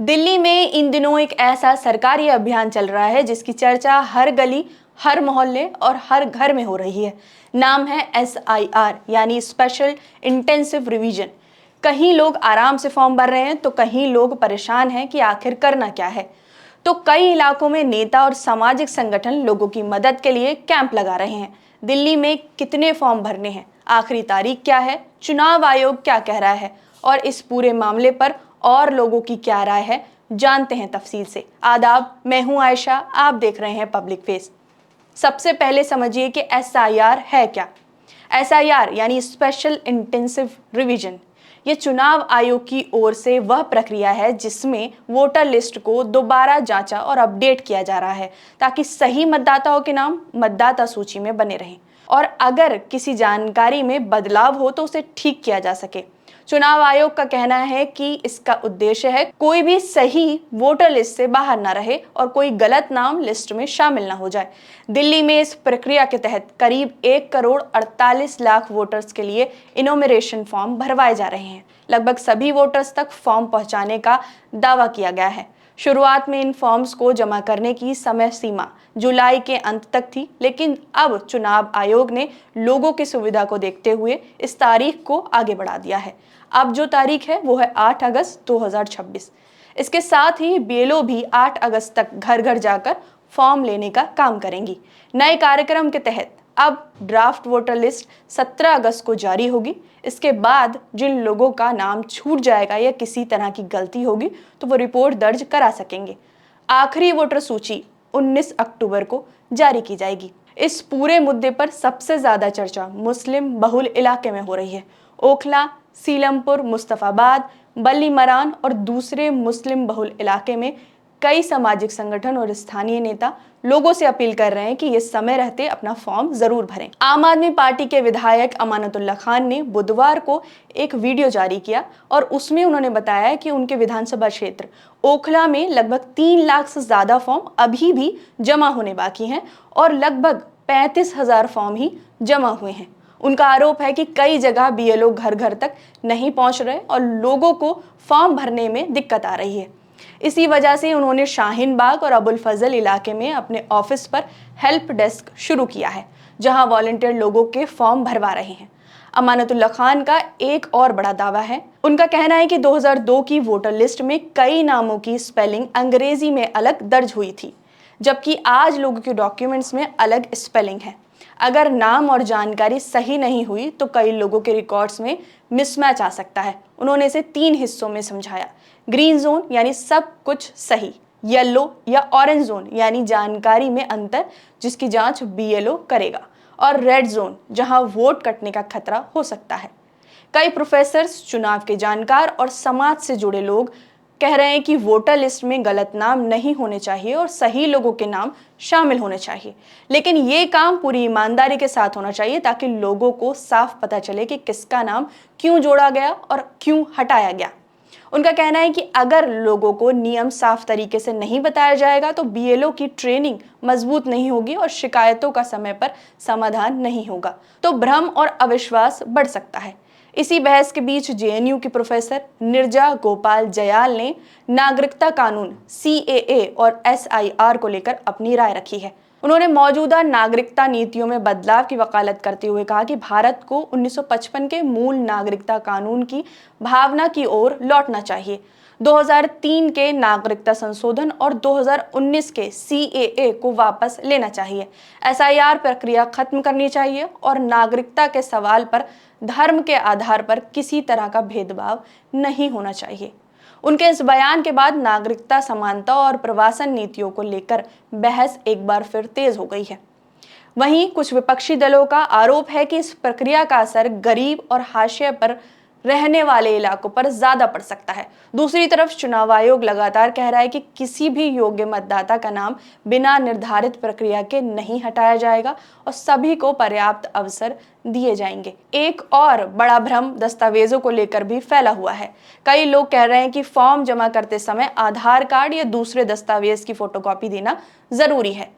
दिल्ली में इन दिनों एक ऐसा सरकारी अभियान चल रहा है जिसकी चर्चा हर गली, हर मोहल्ले और हर घर में हो रही है। नाम है SIR यानी स्पेशल इंटेंसिव रिवीजन। कहीं लोग आराम से फॉर्म भर रहे हैं तो कहीं लोग परेशान हैं कि आखिर करना क्या है। तो कई इलाकों में नेता और सामाजिक संगठन लोगों की मदद के लिए कैंप लगा रहे हैं। दिल्ली में कितने फॉर्म भरने हैं, आखिरी तारीख क्या है, चुनाव आयोग क्या कह रहा है और इस पूरे मामले पर और लोगों की क्या राय है, जानते हैं तफसील से। आदाब, मैं हूं आयशा, आप देख रहे हैं पब्लिक फेस। सबसे पहले समझिए कि SIR है क्या। SIR यानी स्पेशल इंटेंसिव रिवीजन। ये चुनाव आयोग की ओर से वह प्रक्रिया है जिसमें वोटर लिस्ट को दोबारा जांचा और अपडेट किया जा रहा है ताकि सही मतदाताओं के नाम मतदाता सूची में बने रहें और अगर किसी जानकारी में बदलाव हो तो उसे ठीक किया जा सके। चुनाव आयोग का कहना है कि इसका उद्देश्य है कोई भी सही वोटर लिस्ट से बाहर ना रहे और कोई गलत नाम लिस्ट में शामिल ना हो जाए। दिल्ली में इस प्रक्रिया के तहत करीब 1,48,00,000 वोटर्स के लिए इनोमिनेशन फॉर्म भरवाए जा रहे हैं। लगभग सभी वोटर्स तक फॉर्म पहुंचाने का दावा किया गया है। शुरुआत में इन फॉर्म्स को जमा करने की समय सीमा जुलाई के अंत तक थी, लेकिन अब चुनाव आयोग ने लोगों की सुविधा को देखते हुए इस तारीख को आगे बढ़ा दिया है। अब जो तारीख है वो है 8 अगस्त 2026। इसके साथ ही BLO भी 8 अगस्त तक घर घर जाकर फॉर्म लेने का काम करेंगी। नए कार्यक्रम के तहत अब ड्राफ्ट वोटर लिस्ट 17 अगस्त को जारी होगी। इसके बाद जिन लोगों का नाम छूट जाएगा या किसी तरह की गलती होगी तो वो रिपोर्ट दर्ज करा सकेंगे। आखिरी वोटर सूची 19 अक्टूबर को जारी की जाएगी। इस पूरे मुद्दे पर सबसे ज्यादा चर्चा मुस्लिम बहुल इलाके में हो रही है। ओखला, सीलमपुर, मुस्तफाबाद, बल्ली मरान और दूसरे मुस्लिम बहुल इलाके में कई सामाजिक संगठन और स्थानीय नेता लोगों से अपील कर रहे हैं कि ये समय रहते अपना फॉर्म जरूर भरें। आम आदमी पार्टी के विधायक अमानतुल्लाह खान ने बुधवार को एक वीडियो जारी किया और उसमें उन्होंने बताया कि उनके विधानसभा क्षेत्र ओखला में लगभग 3 लाख से ज्यादा फॉर्म अभी भी जमा होने बाकी हैं और लगभग 35,000 फॉर्म ही जमा हुए हैं। उनका आरोप है कि कई जगह BLO घर घर तक नहीं पहुंच रहे और लोगों को फॉर्म भरने में दिक्कत आ रही है। इसी वजह से उन्होंने शाहीन बाग और अबुल फजल इलाके में अपने ऑफिस पर हेल्प डेस्क शुरू किया है, जहां वॉलंटियर लोगों के फॉर्म भरवा रहे हैं। अमानतुल्लाह खान का एक और बड़ा दावा है। उनका कहना है कि 2002 की वोटर लिस्ट में कई नामों की स्पेलिंग अंग्रेजी में अलग दर्ज हुई थी, जबकि आज लोगों के डॉक्यूमेंट्स में अलग स्पेलिंग है। अगर नाम और जानकारी सही नहीं हुई तो कई लोगों के रिकॉर्ड्स में मिसमैच आ सकता है। उन्होंने इसे 3 हिस्सों में समझाया। ग्रीन जोन यानी सब कुछ सही, येलो या ऑरेंज जोन यानी जानकारी में अंतर जिसकी जांच BLO करेगा, और रेड जोन जहां वोट कटने का खतरा हो सकता है। कई प्रोफेसर्स, चुनाव के जानकार और समाज से जुड़े लोग कह रहे हैं कि वोटर लिस्ट में गलत नाम नहीं होने चाहिए और सही लोगों के नाम शामिल होने चाहिए, लेकिन ये काम पूरी ईमानदारी के साथ होना चाहिए ताकि लोगों को साफ पता चले कि किसका नाम क्यों जोड़ा गया और क्यों हटाया गया। उनका कहना है कि अगर लोगों को नियम साफ तरीके से नहीं बताया जाएगा तो BLO की ट्रेनिंग मजबूत नहीं होगी और शिकायतों का समय पर समाधान नहीं होगा, तो भ्रम और अविश्वास बढ़ सकता है। इसी बहस के बीच JNU की प्रोफेसर निर्जा गोपाल जयाल ने नागरिकता कानून CAA और SIR को लेकर अपनी राय रखी है। उन्होंने मौजूदा नागरिकता नीतियों में बदलाव की वकालत करते हुए कहा कि भारत को 1955 के मूल नागरिकता कानून की भावना की ओर लौटना चाहिए। 2003 के नागरिकता संशोधन और 2019 के CAA को वापस लेना चाहिए। SIR प्रक्रिया खत्म करनी चाहिए और नागरिकता के सवाल पर धर्म के आधार पर किसी तरह का भेदभाव नहीं होना चाहिए। उनके इस बयान के बाद नागरिकता समानता और प्रवासन नीतियों को लेकर बहस एक बार फिर तेज हो गई है। वहीं कुछ विपक्षी दलों का आरोप है कि इस प्रक्रिया का असर गरीब और हाशिए पर रहने वाले इलाकों पर ज्यादा पड़ सकता है। दूसरी तरफ चुनाव आयोग लगातार कह रहा है कि किसी भी योग्य मतदाता का नाम बिना निर्धारित प्रक्रिया के नहीं हटाया जाएगा और सभी को पर्याप्त अवसर दिए जाएंगे। एक और बड़ा भ्रम दस्तावेजों को लेकर भी फैला हुआ है। कई लोग कह रहे हैं कि फॉर्म जमा करते समय आधार कार्ड या दूसरे दस्तावेज की फोटोकॉपी देना जरूरी है,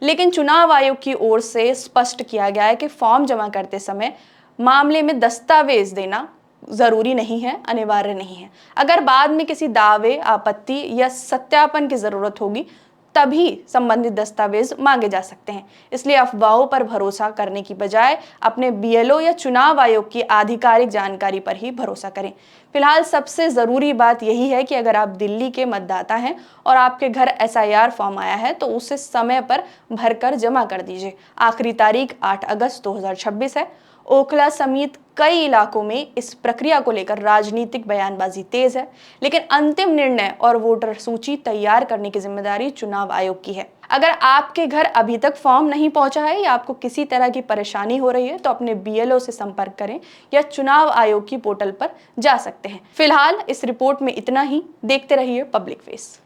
लेकिन चुनाव आयोग की ओर से स्पष्ट किया गया है कि फॉर्म जमा करते समय मामले में दस्तावेज देना ज़रूरी नहीं है, अनिवार्य नहीं है। अगर बाद में किसी दावे, आपत्ति या सत्यापन की ज़रूरत होगी तभी संबंधित दस्तावेज मांगे जा सकते हैं। इसलिए अफवाहों पर भरोसा करने की बजाय अपने बीएलओ या चुनाव आयोग की आधिकारिक जानकारी पर ही भरोसा करें। फिलहाल सबसे ज़रूरी बात यही है कि अगर आप दिल्ली के मतदाता हैं और आपके घर एसआईआर फॉर्म आया है तो उसे समय पर भरकर जमा कर दीजिए। आखिरी तारीख 8 अगस्त 2026 है। ओखला समेत कई इलाकों में इस प्रक्रिया को लेकर राजनीतिक बयानबाजी तेज है, लेकिन अंतिम निर्णय और वोटर सूची तैयार करने की जिम्मेदारी चुनाव आयोग की है। अगर आपके घर अभी तक फॉर्म नहीं पहुंचा है या आपको किसी तरह की परेशानी हो रही है तो अपने बीएलओ से संपर्क करें या चुनाव आयोग की पोर्टल पर जा सकते हैं। फिलहाल इस रिपोर्ट में इतना ही। देखते रहिए पब्लिक फेस।